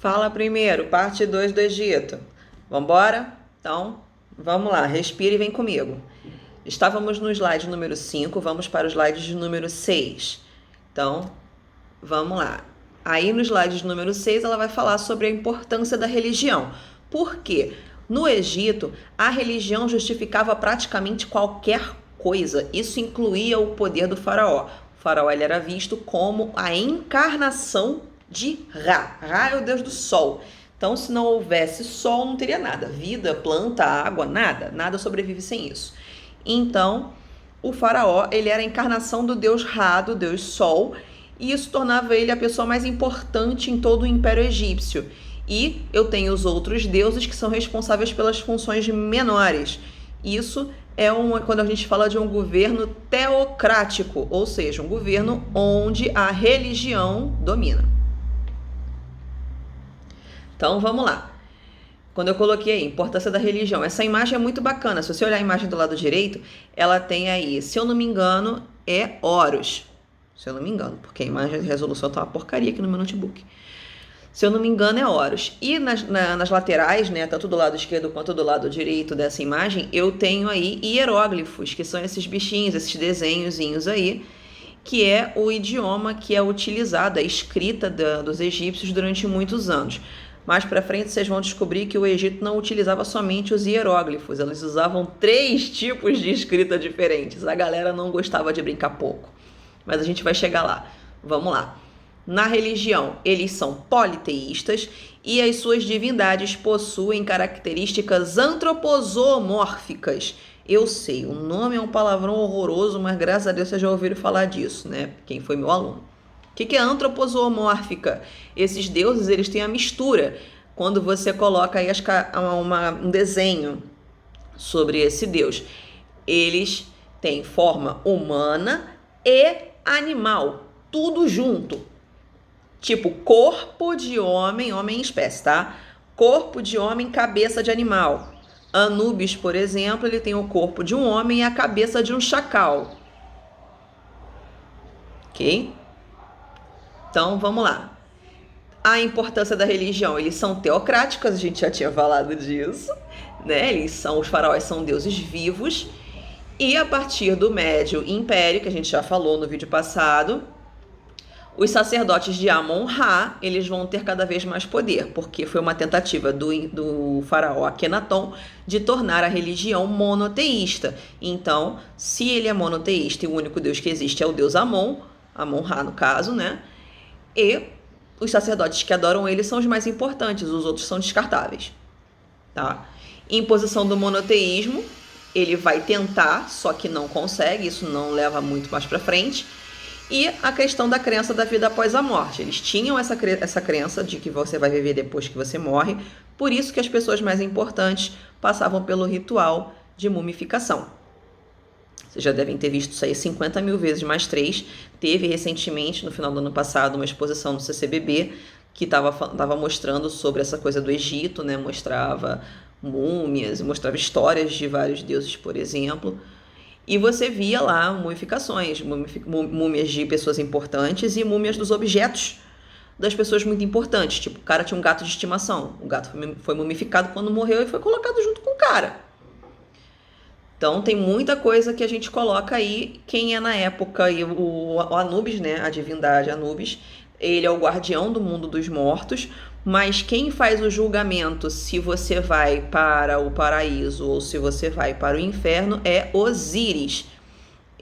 Fala primeiro, parte 2 do Egito. Vambora? Então, vamos lá, respira e vem comigo. Estávamos no slide número 5, vamos para o slide de número 6. Então, vamos lá. Aí no slide de número 6 ela vai falar sobre a importância da religião. Por quê? No Egito, a religião justificava praticamente qualquer coisa. Isso incluía o poder do faraó. O faraó ele era visto como a encarnação de Ra. Ra é o deus do sol. Então, se não houvesse sol, não teria nada. Vida, planta, água, nada. Nada sobrevive sem isso. Então, o faraó ele era a encarnação do deus Ra, do deus sol, e isso tornava ele a pessoa mais importante em todo o Império Egípcio. E eu tenho os outros deuses que são responsáveis pelas funções menores. Isso é quando a gente fala de um governo teocrático, ou seja, um governo onde a religião domina. Então, vamos lá. Quando eu coloquei aí, importância da religião, essa imagem é muito bacana. Se você olhar a imagem do lado direito, ela tem aí, se eu não me engano, é Horus. Se eu não me engano, porque a imagem de resolução tá uma porcaria aqui no meu notebook. Se eu não me engano, é Horus. E nas laterais, né, tanto do lado esquerdo quanto do lado direito dessa imagem, eu tenho aí hieróglifos, que são esses bichinhos, esses desenhozinhos aí, que é o idioma que é utilizado, a escrita dos egípcios durante muitos anos. Mais para frente vocês vão descobrir que o Egito não utilizava somente os hieróglifos, eles usavam 3 tipos de escrita diferentes. A galera não gostava de brincar pouco, mas a gente vai chegar lá. Vamos lá. Na religião, eles são politeístas e as suas divindades possuem características antroposomórficas. Eu sei, o nome é um palavrão horroroso, mas graças a Deus vocês já ouviram falar disso, né? Quem foi meu aluno. O que é antroposomórfica? Esses deuses, eles têm a mistura. Quando você coloca aí um desenho sobre esse deus, eles têm forma humana e animal, tudo junto. Tipo, corpo de homem, homem em espécie, tá? Corpo de homem, cabeça de animal. Anubis, por exemplo, ele tem o corpo de um homem e a cabeça de um chacal. Ok? Então, vamos lá. A importância da religião, eles são teocráticos, a gente já tinha falado disso, né? Os faraós são deuses vivos, e a partir do Médio Império, que a gente já falou no vídeo passado, os sacerdotes de Amon-Ra, eles vão ter cada vez mais poder, porque foi uma tentativa do faraó Akenaton de tornar a religião monoteísta. Então, se ele é monoteísta e o único deus que existe é o deus Amon, Amon-Ra no caso, né? E os sacerdotes que adoram ele são os mais importantes, os outros são descartáveis, tá? Em posição do monoteísmo, ele vai tentar, só que não consegue, isso não leva muito mais para frente. E a questão da crença da vida após a morte. Eles tinham essa crença de que você vai viver depois que você morre, por isso que as pessoas mais importantes passavam pelo ritual de mumificação. Vocês já devem ter visto isso aí 50 mil vezes mais 3. Teve recentemente, no final do ano passado, uma exposição no CCBB que estava mostrando sobre essa coisa do Egito, né? Mostrava múmias, mostrava histórias de vários deuses, por exemplo. E você via lá mumificações, múmias de pessoas importantes e múmias dos objetos das pessoas muito importantes. Tipo, o cara tinha um gato de estimação. O gato foi mumificado quando morreu e foi colocado junto com o cara. Então, tem muita coisa que a gente coloca aí. Quem é na época, e o Anubis, né, a divindade Anubis, ele é o guardião do mundo dos mortos, mas quem faz o julgamento se você vai para o paraíso ou se você vai para o inferno é Osíris.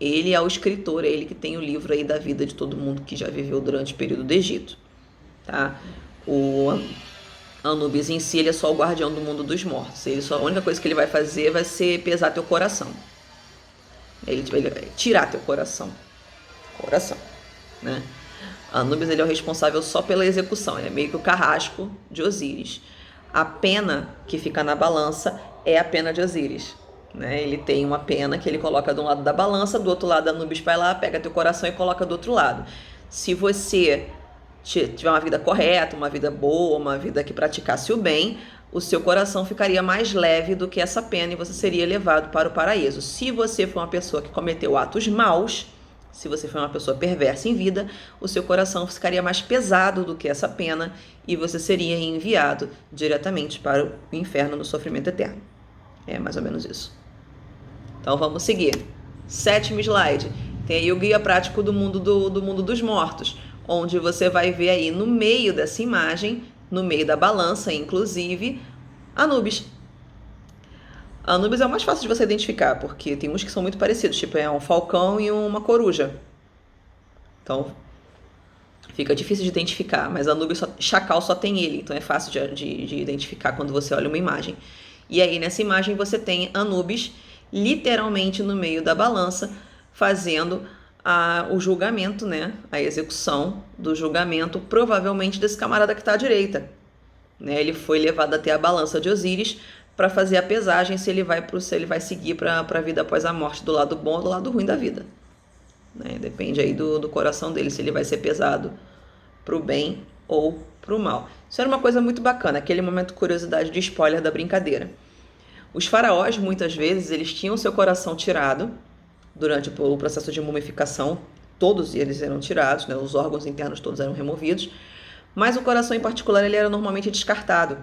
Ele é o escritor, é ele que tem o livro aí da vida de todo mundo que já viveu durante o período do Egito, tá? O Anubis em si, ele é só o guardião do mundo dos mortos. A única coisa que ele vai fazer vai ser pesar teu coração. Ele vai tirar teu coração, né? Anubis, ele é o responsável só pela execução, ele é meio que o carrasco de Osíris. A pena que fica na balança é a pena de Osíris, né? Ele tem uma pena que ele coloca de um lado da balança, do outro lado Anubis vai lá, pega teu coração e coloca do outro lado. Se você tiver uma vida correta, uma vida boa, uma vida que praticasse o bem, o seu coração ficaria mais leve do que essa pena e você seria levado para o paraíso. Se você for uma pessoa que cometeu atos maus, se você foi uma pessoa perversa em vida, o seu coração ficaria mais pesado do que essa pena e você seria enviado diretamente para o inferno no sofrimento eterno. É mais ou menos isso. Então vamos seguir. 7º slide. Tem aí o guia prático do mundo dos mortos, onde você vai ver aí no meio dessa imagem, no meio da balança, inclusive, Anubis. Anubis é o mais fácil de você identificar, porque tem uns que são muito parecidos, tipo é um falcão e uma coruja. Então, fica difícil de identificar, mas Anubis, chacal só tem ele, então é fácil de identificar quando você olha uma imagem. E aí nessa imagem você tem Anubis literalmente no meio da balança, fazendo o julgamento, né? A execução do julgamento, provavelmente desse camarada que está à direita. Né? Ele foi levado até a balança de Osíris para fazer a pesagem se ele vai seguir para a vida após a morte, do lado bom ou do lado ruim da vida. Né? Depende aí do coração dele, se ele vai ser pesado para o bem ou para o mal. Isso era uma coisa muito bacana, aquele momento curiosidade de spoiler da brincadeira. Os faraós, muitas vezes, eles tinham seu coração tirado durante o processo de mumificação. Todos eles eram tirados, né? Os órgãos internos todos eram removidos, mas o coração em particular ele era normalmente descartado,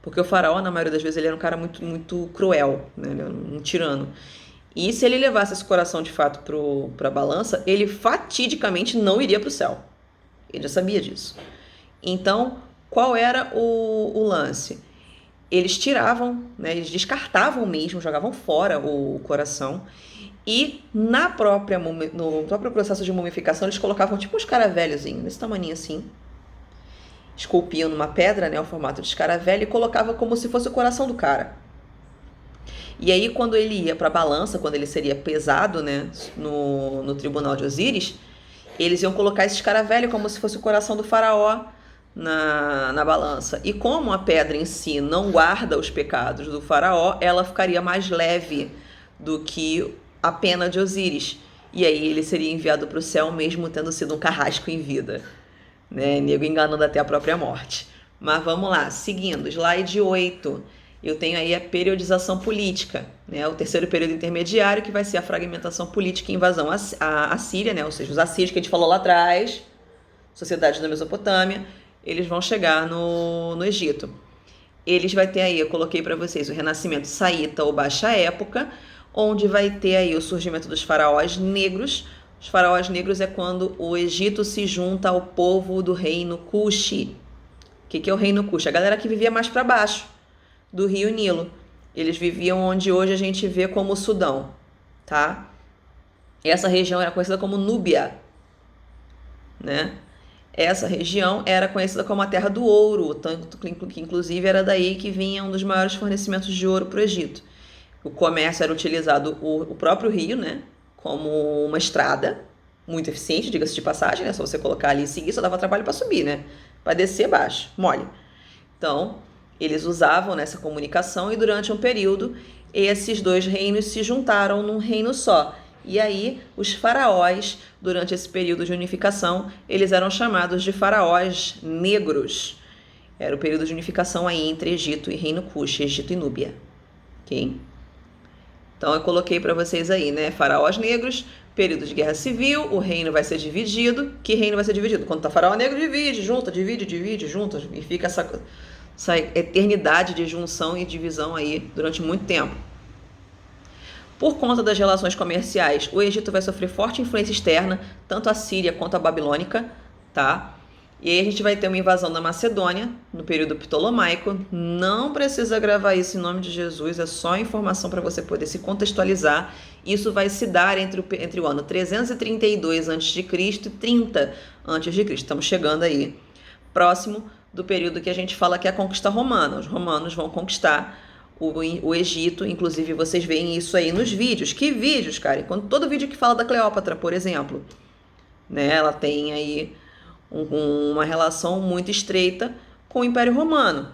porque o faraó, na maioria das vezes, ele era um cara muito, muito cruel, né? Ele era um tirano. E se ele levasse esse coração de fato para a balança, ele fatidicamente não iria para o céu. Ele já sabia disso. Então, qual era o lance? Eles tiravam, né, eles descartavam mesmo, jogavam fora o coração e no próprio processo de mumificação eles colocavam tipo um escaravelhozinho, desse tamanho assim, esculpiam numa pedra, né, o formato de escaravelho e colocava como se fosse o coração do cara. E aí quando ele ia para a balança, quando ele seria pesado, né, no tribunal de Osíris, eles iam colocar esse escaravelho como se fosse o coração do faraó na balança. E como a pedra em si não guarda os pecados do faraó, ela ficaria mais leve do que a pena de Osíris. E aí ele seria enviado para o céu mesmo tendo sido um carrasco em vida. Né? Nego enganando até a própria morte. Mas vamos lá, seguindo, slide 8. Eu tenho aí a periodização política, né? O terceiro período intermediário, que vai ser a fragmentação política e invasão à Síria, né? Ou seja, os assírios que a gente falou lá atrás, sociedade da Mesopotâmia, eles vão chegar no Egito. Eles vai ter aí, eu coloquei para vocês, o renascimento saíta ou baixa época, onde vai ter aí o surgimento dos faraós negros. Os faraós negros é quando o Egito se junta ao povo do reino Cuxi. O que é o reino Cuxi? A galera que vivia mais para baixo do rio Nilo. Eles viviam onde hoje a gente vê como o Sudão, tá? Essa região era conhecida como Núbia, né? Essa região era conhecida como a Terra do Ouro, tanto que inclusive era daí que vinha um dos maiores fornecimentos de ouro para o Egito. O comércio era utilizado o próprio rio, né, como uma estrada, muito eficiente, diga-se de passagem, né? Só você colocar ali e seguir, só dava trabalho para subir, né? Para descer, baixo, mole. Então, eles usavam nessa comunicação e durante um período esses dois reinos se juntaram num reino só. E aí, os faraós, durante esse período de unificação, eles eram chamados de faraós negros. Era o período de unificação aí entre Egito e Reino Cuxi, Egito e Núbia. Ok? Então, eu coloquei para vocês aí, né? Faraós negros, período de guerra civil, o reino vai ser dividido. Que reino vai ser dividido? Quando tá faraó negro, divide, junta, divide, junta. E fica essa eternidade de junção e divisão aí durante muito tempo. Por conta das relações comerciais, o Egito vai sofrer forte influência externa, tanto a Síria quanto a babilônica, tá? E aí a gente vai ter uma invasão da Macedônia, no período ptolomaico. Não precisa gravar isso em nome de Jesus, é só informação para você poder se contextualizar. Isso vai se dar entre o ano 332 a.C. e 30 a.C. Estamos chegando aí, próximo do período que a gente fala que é a conquista romana. Os romanos vão conquistar o Egito, inclusive vocês veem isso aí nos vídeos. Que vídeos, cara? Quando todo vídeo que fala da Cleópatra, por exemplo, né, ela tem aí uma relação muito estreita com o Império Romano.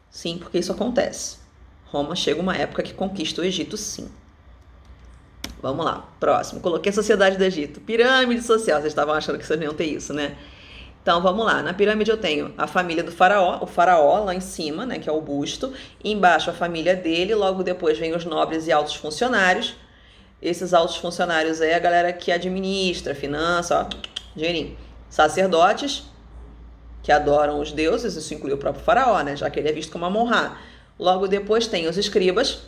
Sim, porque isso acontece. Roma chega uma época que conquista o Egito, sim. Vamos lá, próximo. Coloquei a Sociedade do Egito. Pirâmide social. Vocês estavam achando que vocês não iam ter isso, né? Então, vamos lá. Na pirâmide eu tenho a família do faraó, o faraó lá em cima, né, que é o busto. Embaixo a família dele, logo depois vem os nobres e altos funcionários. Esses altos funcionários aí, a galera que administra, finança, ó, dinheirinho. Sacerdotes, que adoram os deuses, isso inclui o próprio faraó, né? Já que ele é visto como Amon-Ra. Logo depois tem os escribas,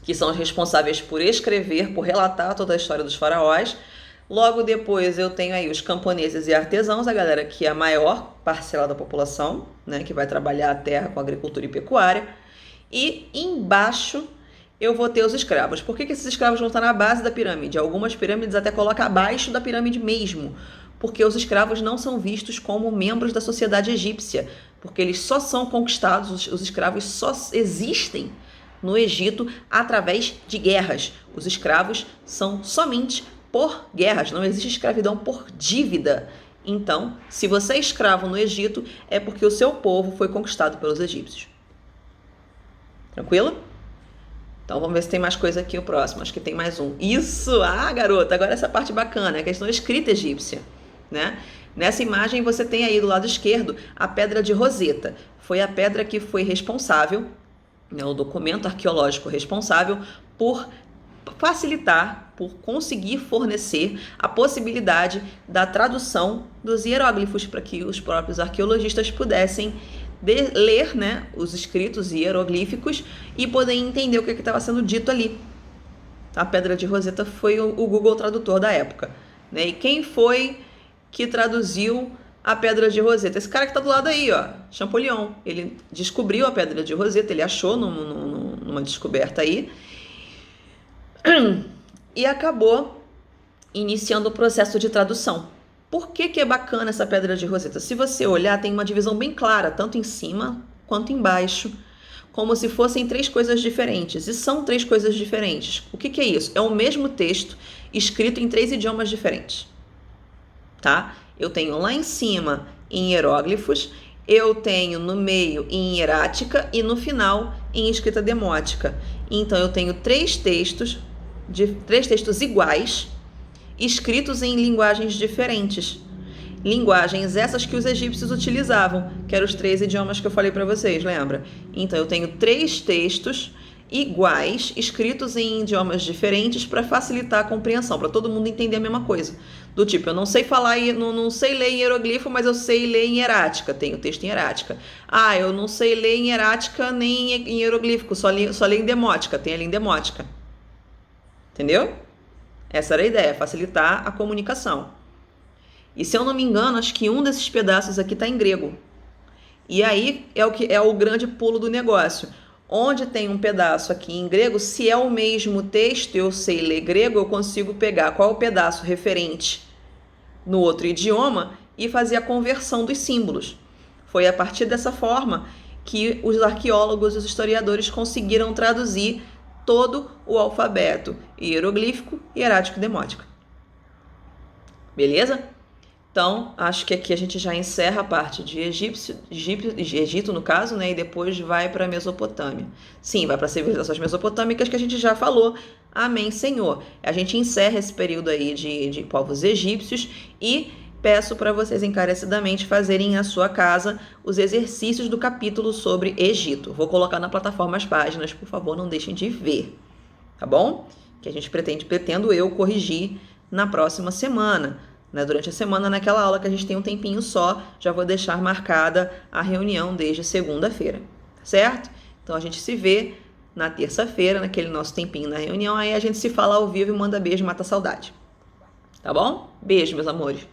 que são os responsáveis por escrever, por relatar toda a história dos faraós. Logo depois eu tenho aí os camponeses e artesãos, a galera que é a maior parcela da população, né? Que vai trabalhar a terra com agricultura e pecuária. E embaixo eu vou ter os escravos. Por que esses escravos vão estar na base da pirâmide? Algumas pirâmides até colocam abaixo da pirâmide mesmo, porque os escravos não são vistos como membros da sociedade egípcia, porque eles só são conquistados, os escravos só existem no Egito através de guerras. Os escravos são somente por guerras, não existe escravidão por dívida. Então, se você é escravo no Egito, é porque o seu povo foi conquistado pelos egípcios. Tranquilo? Então vamos ver se tem mais coisa aqui o próximo. Acho que tem mais um. Isso! Ah, garota, agora essa parte bacana, é a questão da escrita egípcia, né? Nessa imagem você tem aí do lado esquerdo a pedra de Roseta. Foi a pedra que foi responsável, né, o documento arqueológico responsável por facilitar, por conseguir fornecer a possibilidade da tradução dos hieróglifos para que os próprios arqueologistas pudessem ler, né, os escritos hieroglíficos e poder entender o que estava sendo dito ali. A pedra de Roseta foi o Google Tradutor da época, né? E quem foi que traduziu a pedra de Roseta? Esse cara que está do lado aí, ó, Champollion. Ele descobriu a pedra de Roseta, ele achou numa descoberta aí e acabou iniciando o processo de tradução. Por que é bacana essa pedra de Roseta? Se você olhar, tem uma divisão bem clara, tanto em cima quanto embaixo, como se fossem três coisas diferentes. E são três coisas diferentes. O que é isso? É o mesmo texto escrito em três idiomas diferentes. Tá? Eu tenho lá em cima em hieróglifos, eu tenho no meio em hierática e no final em escrita demótica. Então eu tenho três textos iguais, escritos em linguagens diferentes. Linguagens essas que os egípcios utilizavam, que eram os três idiomas que eu falei para vocês, lembra? Então eu tenho três textos iguais, escritos em idiomas diferentes para facilitar a compreensão, para todo mundo entender a mesma coisa. Do tipo, eu não sei falar, não sei ler em hieroglifo, mas eu sei ler em hierática, tenho texto em hierática. Ah, eu não sei ler em hierática nem em hieroglífico, só leio em demótica, tem ali em demótica. Entendeu? Essa era a ideia, facilitar a comunicação. E se eu não me engano, acho que um desses pedaços aqui está em grego. E aí é o grande pulo do negócio. Onde tem um pedaço aqui em grego, se é o mesmo texto, eu sei ler grego, eu consigo pegar qual é o pedaço referente no outro idioma e fazer a conversão dos símbolos. Foi a partir dessa forma que os arqueólogos e os historiadores conseguiram traduzir todo o alfabeto hieroglífico, hierático e demótico. Beleza? Então, acho que aqui a gente já encerra a parte de Egito, no caso, né? E depois vai para a Mesopotâmia. Sim, vai para as civilizações mesopotâmicas que a gente já falou. Amém, Senhor. A gente encerra esse período aí de povos egípcios e peço para vocês encarecidamente fazerem na sua casa os exercícios do capítulo sobre Egito. Vou colocar na plataforma as páginas, por favor, não deixem de ver, tá bom? Que a gente pretendo eu corrigir na próxima semana, né? Durante a semana, naquela aula que a gente tem um tempinho só, já vou deixar marcada a reunião desde segunda-feira, certo? Então a gente se vê na terça-feira, naquele nosso tempinho na reunião, aí a gente se fala ao vivo e manda beijo, mata a saudade. Tá bom? Beijo, meus amores.